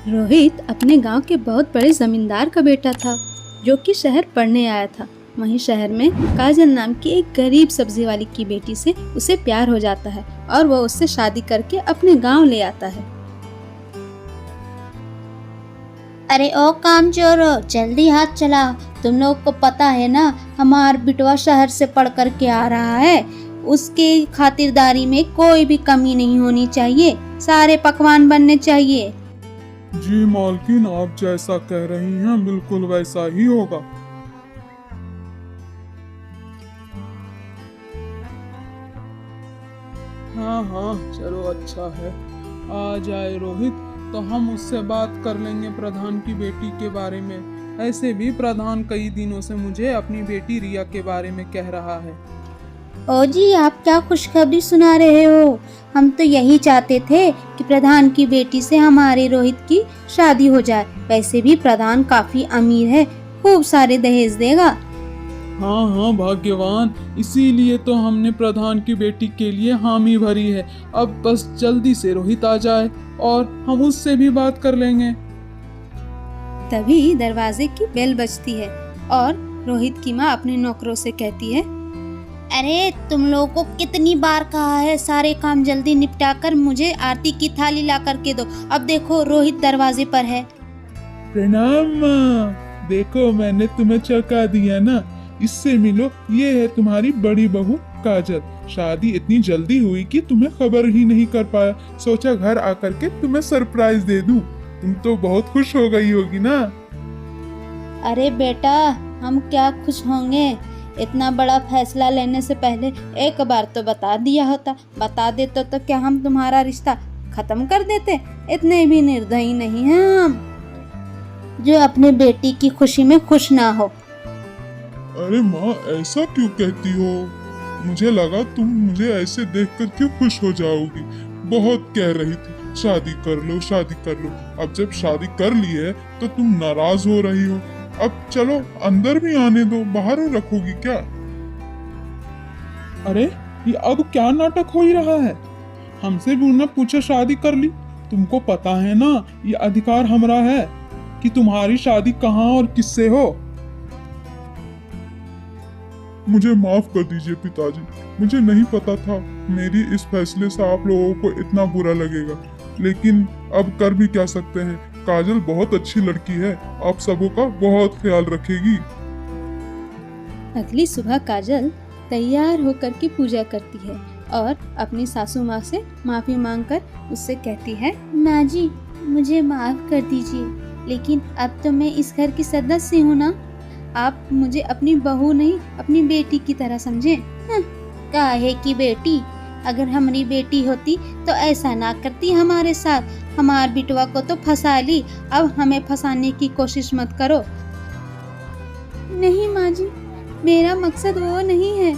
रोहित अपने गांव के बहुत बड़े जमींदार का बेटा था, जो कि शहर पढ़ने आया था। वहीं शहर में काजल नाम की एक गरीब सब्जी वाली की बेटी से उसे प्यार हो जाता है और वह उससे शादी करके अपने गांव ले आता है। अरे ओ कामचोरो, जल्दी हाथ चलाओ। तुम लोग को पता है ना, हमार बिटवा शहर से पढ़ कर के आ रहा है। उसके खातिरदारी में कोई भी कमी नहीं होनी चाहिए, सारे पकवान बनने चाहिए। जी मालकिन, आप जैसा कह रही हैं बिल्कुल वैसा ही होगा। हाँ हाँ, चलो अच्छा है। आ जाए रोहित, तो हम उससे बात कर लेंगे प्रधान की बेटी के बारे में। ऐसे भी प्रधान कई दिनों से मुझे अपनी बेटी रिया के बारे में कह रहा है। ओ जी, आप क्या खुशखबरी सुना रहे हो? हम तो यही चाहते थे कि प्रधान की बेटी से हमारे रोहित की शादी हो जाए। वैसे भी प्रधान काफी अमीर है, खूब सारे दहेज देगा। हाँ हाँ भाग्यवान, इसीलिए तो हमने प्रधान की बेटी के लिए हामी भरी है। अब बस जल्दी से रोहित आ जाए और हम उससे भी बात कर लेंगे। तभी दरवाजे की बेल बजती है और रोहित की माँ अपने नौकरों से कहती है, अरे तुम लोगों को कितनी बार कहा है, सारे काम जल्दी निपटा कर मुझे आरती की थाली ला करके दो। अब देखो रोहित दरवाजे पर है। प्रणाम माँ, देखो मैंने तुम्हें चौंका दिया ना। इससे मिलो, ये है तुम्हारी बड़ी बहू काजल। शादी इतनी जल्दी हुई कि तुम्हें खबर ही नहीं कर पाया। सोचा घर आकर के तुम्हें सरप्राइज दे दूं। तुम तो बहुत खुश हो गई होगी ना। अरे बेटा, हम क्या खुश होंगे, इतना बड़ा फैसला लेने से पहले एक बार तो बता दिया होता। बता देते तो क्या हम तुम्हारा रिश्ता खत्म कर देते? इतने भी निर्दयी नहीं हैं हम, जो अपने बेटी की खुशी में खुश ना हो। अरे माँ, ऐसा क्यों कहती हो? मुझे लगा तुम मुझे ऐसे देखकर क्यों खुश हो जाओगी। बहुत कह रही थी शादी कर लो, शादी कर लो। अब जब शादी कर ली है तो तुम नाराज हो रही हो। अब चलो अंदर भी आने दो, बाहर ही रखोगी क्या? अरे ये अब क्या नाटक हो ही रहा है? हमसे भी ना पूछा शादी कर ली। तुमको पता है ना, ये अधिकार हमारा है कि तुम्हारी शादी कहाँ और किससे हो। मुझे माफ कर दीजिए पिताजी, मुझे नहीं पता था मेरी इस फैसले से आप लोगों को इतना बुरा लगेगा। लेकिन अब कर भी क्या सकते हैं। काजल बहुत अच्छी लड़की है, आप सबों का बहुत ख्याल रखेगी। अगली सुबह काजल तैयार होकर के पूजा करती है और अपनी सासू माँ से माफी मांगकर उससे कहती है, माँ जी, मुझे माफ कर दीजिए, लेकिन अब तो मैं इस घर की सदस्य हूँ ना। आप मुझे अपनी बहू नहीं, अपनी बेटी की तरह समझें। काहे की बेटी? अगर हमारी बेटी होती तो ऐसा ना करती हमारे साथ। हमार बिटवा को तो फंसा ली, अब हमें फंसाने की कोशिश मत करो। नहीं माँ जी, मेरा मकसद वो नहीं है।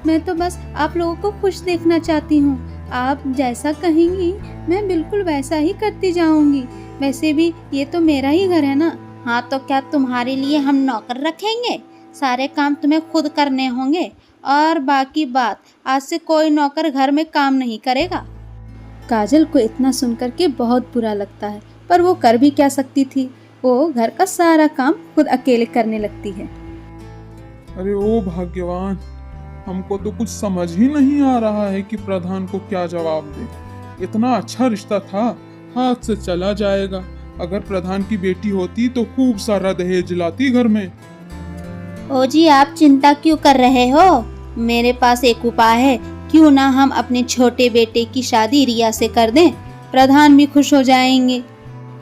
मैं तो बस आप लोगों को खुश देखना चाहती हूँ। आप जैसा कहेंगी मैं बिल्कुल वैसा ही करती जाऊंगी। वैसे भी ये तो मेरा ही घर है ना। हाँ, तो क्या तुम्हारे लिए हम नौकर रखेंगे? सारे काम तुम्हें खुद करने होंगे, और बाकी बात, आज से कोई नौकर घर में काम नहीं करेगा। काजल को इतना सुनकर के बहुत बुरा लगता है, पर वो कर भी क्या सकती थी। वो घर का सारा काम खुद अकेले करने लगती है। अरे ओ भाग्यवान, हमको तो कुछ समझ ही नहीं आ रहा है कि प्रधान को क्या जवाब दे। इतना अच्छा रिश्ता था, हाथ से चला जाएगा। अगर प्रधान की बेटी होती तो खूब सारा दहेज लाती घर में। ओ जी, आप चिंता क्यों कर रहे हो? मेरे पास एक उपाय है। क्यों ना हम अपने छोटे बेटे की शादी रिया से कर दें, प्रधान भी खुश हो जाएंगे।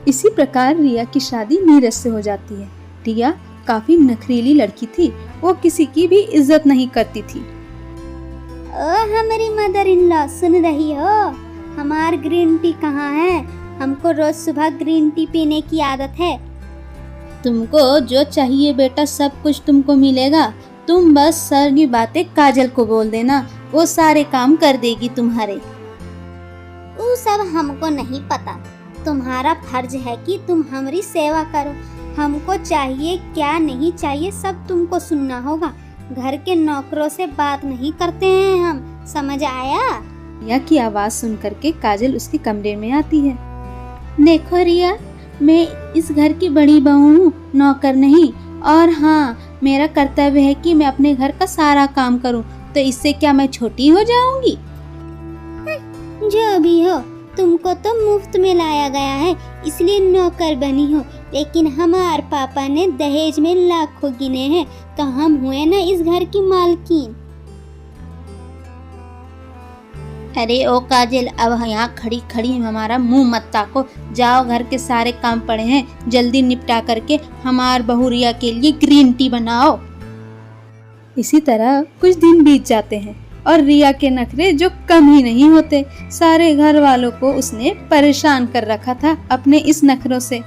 इसी प्रकार रिया की शादी नीरज से हो जाती है। रिया काफी नखरीली लड़की थी, वो किसी की भी इज्जत नहीं करती थी। ओ हमारी मदर इन लॉ, सुन रही हो? हमार ग्रीन टी कहाँ है? हमको रोज सुबह ग्रीन टी पीने की आदत है। तुमको जो चाहिए बेटा, सब कुछ तुमको मिलेगा। तुम बस सारी बातें काजल को बोल देना, वो सारे काम कर देगी तुम्हारे। वो सब हमको नहीं पता। तुम्हारा फर्ज है कि तुम हमारी सेवा करो। हमको चाहिए क्या नहीं चाहिए सब तुमको सुनना होगा। घर के नौकरों से बात नहीं करते हैं हम, समझ आया? रिया की आवाज सुन करके काजल उसके कमरे में आती है। देखो रिया, मैं इस घर की बड़ी बहू हूँ, नौकर नहीं। और हाँ, मेरा कर्तव्य है कि मैं अपने घर का सारा काम करूँ, तो इससे क्या मैं छोटी हो जाऊंगी? जो भी हो, तुमको तो मुफ्त में लाया गया है, इसलिए नौकर बनी हो। लेकिन हमारे पापा ने दहेज में लाखों गिने हैं, तो हम हुए ना इस घर की मालकिन। अरे ओ काजल, अब यहाँ खड़ी खड़ी हमारा मुंह मत ताको। जाओ, घर के सारे काम पड़े हैं, जल्दी निपटा करके हमार बहू रिया के लिए ग्रीन टी बनाओ। इसी तरह कुछ दिन बीत जाते हैं और रिया के नखरे जो कम ही नहीं होते। सारे घर वालों को उसने परेशान कर रखा था अपने इस नखरों से।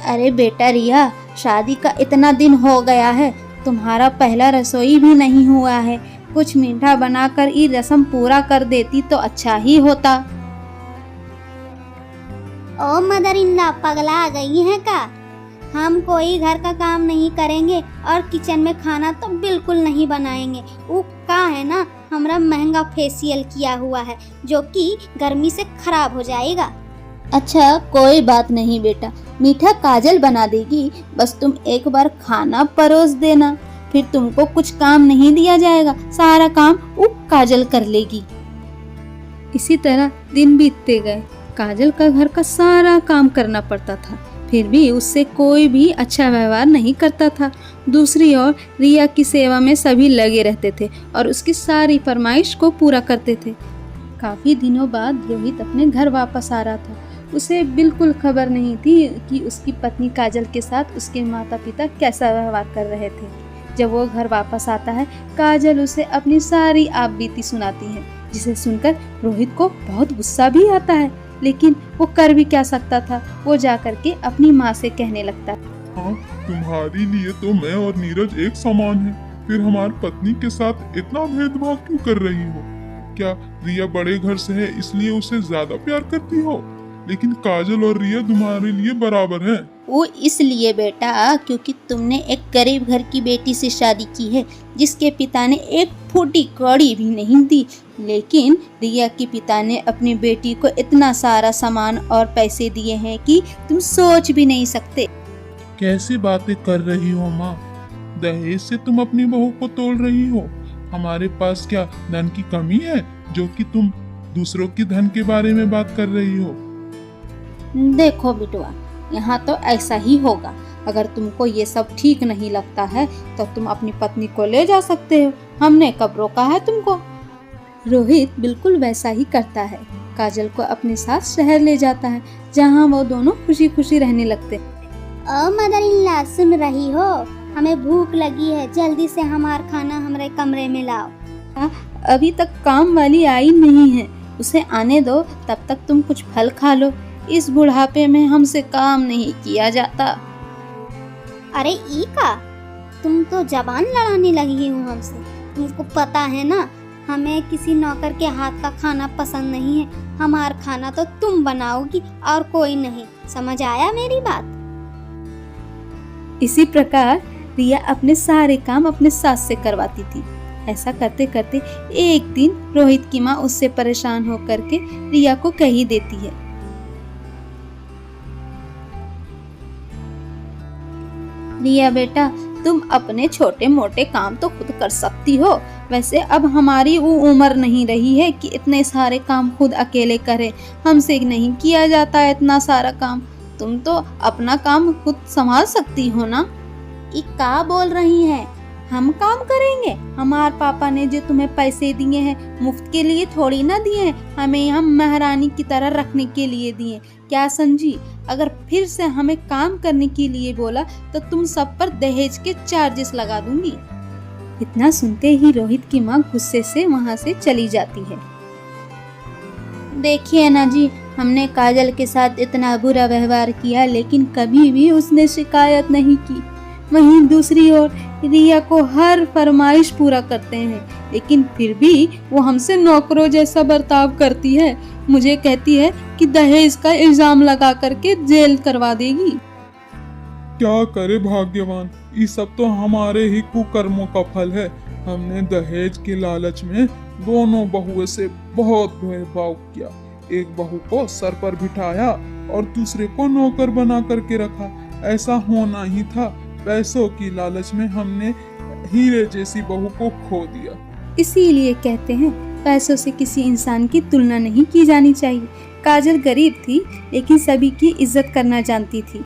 अरे बेटा रिया, शादी का इतना दिन हो गया है, तुम्हारा पहला रसोई भी नहीं हुआ है। कुछ मीठा बनाकर ये रस्म पूरा कर देती तो अच्छा ही होता। ओ मदर इन लॉ, पगला गई है का? हम कोई घर का काम नहीं करेंगे और किचन में खाना तो बिल्कुल नहीं बनाएंगे। वो का है ना, हमारा महंगा फेशियल किया हुआ है जो कि गर्मी से खराब हो जाएगा। अच्छा, कोई बात नहीं बेटा, मीठा काजल बना देगी। बस तुम एक बार खाना परोस देना, फिर तुमको कुछ काम नहीं दिया जाएगा, सारा काम वो काजल कर लेगी। इसी तरह दिन बीतते गए। काजल का घर का सारा काम करना पड़ता था, फिर भी उससे कोई भी अच्छा व्यवहार नहीं करता था। दूसरी ओर रिया की सेवा में सभी लगे रहते थे और उसकी सारी फरमाइश को पूरा करते थे। काफी दिनों बाद रोहित अपने घर वापस आ रहा था। उसे बिल्कुल खबर नहीं थी कि उसकी पत्नी काजल के साथ उसके माता पिता कैसा व्यवहार कर रहे थे। जब वो घर वापस आता है, काजल उसे अपनी सारी आपबीती सुनाती है, जिसे सुनकर रोहित को बहुत गुस्सा भी आता है, लेकिन वो कर भी क्या सकता था। वो जा करके अपनी माँ से कहने लगता है, हाँ, तुम्हारे लिए तो मैं और नीरज एक समान है, फिर हमारी पत्नी के साथ इतना भेदभाव क्यों कर रही हो? क्या रिया बड़े घर से है इसलिए उसे ज्यादा प्यार करती हो? लेकिन काजल और रिया तुम्हारे लिए बराबर हैं। वो इसलिए बेटा क्योंकि तुमने एक गरीब घर की बेटी से शादी की है, जिसके पिता ने एक फूटी कौड़ी भी नहीं दी। लेकिन रिया के पिता ने अपनी बेटी को इतना सारा सामान और पैसे दिए हैं कि तुम सोच भी नहीं सकते। कैसी बातें कर रही हो माँ? दहेज से तुम अपनी बहू को तोड़ रही हो? हमारे पास क्या धन की कमी है जो कि तुम दूसरों की धन के बारे में बात कर रही हो? देखो बिटुआ, यहाँ तो ऐसा ही होगा। अगर तुमको ये सब ठीक नहीं लगता है तो तुम अपनी पत्नी को ले जा सकते हो, हमने कब रोका है तुमको। रोहित बिल्कुल वैसा ही करता है। काजल को अपने साथ शहर ले जाता है, जहाँ वो दोनों खुशी खुशी रहने लगते। ओ मदर इन लॉ, सुन रही हो? हमें भूख लगी है, जल्दी से हमारा खाना हमारे कमरे में लाओ। अभी तक काम वाली आई नहीं है, उसे आने दो, तब तक तुम कुछ फल खा लो। इस बुढ़ापे में हमसे काम नहीं किया जाता। अरे ई का, तुम तो जबान लड़ाने लगी हो हमसे। तुमको पता है ना, हमें किसी नौकर के हाथ का खाना पसंद नहीं है। हमारा खाना तो तुम बनाओगी और कोई नहीं। समझ आया मेरी बात? इसी प्रकार रिया अपने सारे काम अपने सास से करवाती थी। ऐसा करते करते एक दिन रोहित की माँ उससे परेशान होकर के रिया को कह ही देती है, रिया बेटा, तुम अपने छोटे मोटे काम तो खुद कर सकती हो। वैसे अब हमारी वो उम्र नहीं रही है कि इतने सारे काम खुद अकेले करें। हमसे नहीं किया जाता है इतना सारा काम। तुम तो अपना काम खुद संभाल सकती हो ना। ये क्या बोल रही हैं? हम काम करेंगे? हमारे पापा ने जो तुम्हें पैसे दिए हैं मुफ्त के लिए थोड़ी ना दिए हैं, हमें यहाँ महारानी की तरह रखने के लिए दिए। क्या समझी? अगर फिर से हमें काम करने के लिए बोला तो तुम सब पर दहेज के चार्जेस लगा दूंगी। इतना सुनते ही रोहित की माँ गुस्से से वहाँ से चली जाती है। देखिए ना जी, हमने काजल के साथ इतना बुरा व्यवहार किया, लेकिन कभी भी उसने शिकायत नहीं की। वहीं दूसरी ओर रिया को हर फरमाइश पूरा करते हैं, लेकिन फिर भी वो हमसे नौकरों जैसा बर्ताव करती है। मुझे कहती है कि दहेज का इल्जाम लगा करके जेल करवा देगी। क्या करे भाग्यवान, ये सब तो हमारे ही कुकर्मों का फल है। हमने दहेज के लालच में दोनों बहुओं से बहुत भेदभाव किया। एक बहू को सर पर बिठाया और दूसरे को नौकर बना करके रखा। ऐसा होना ही था। पैसों की लालच में हमने हीरे जैसी बहू को खो दिया। इसीलिए कहते हैं पैसों से किसी इंसान की तुलना नहीं की जानी चाहिए। काजल गरीब थी लेकिन सभी की इज्जत करना जानती थी।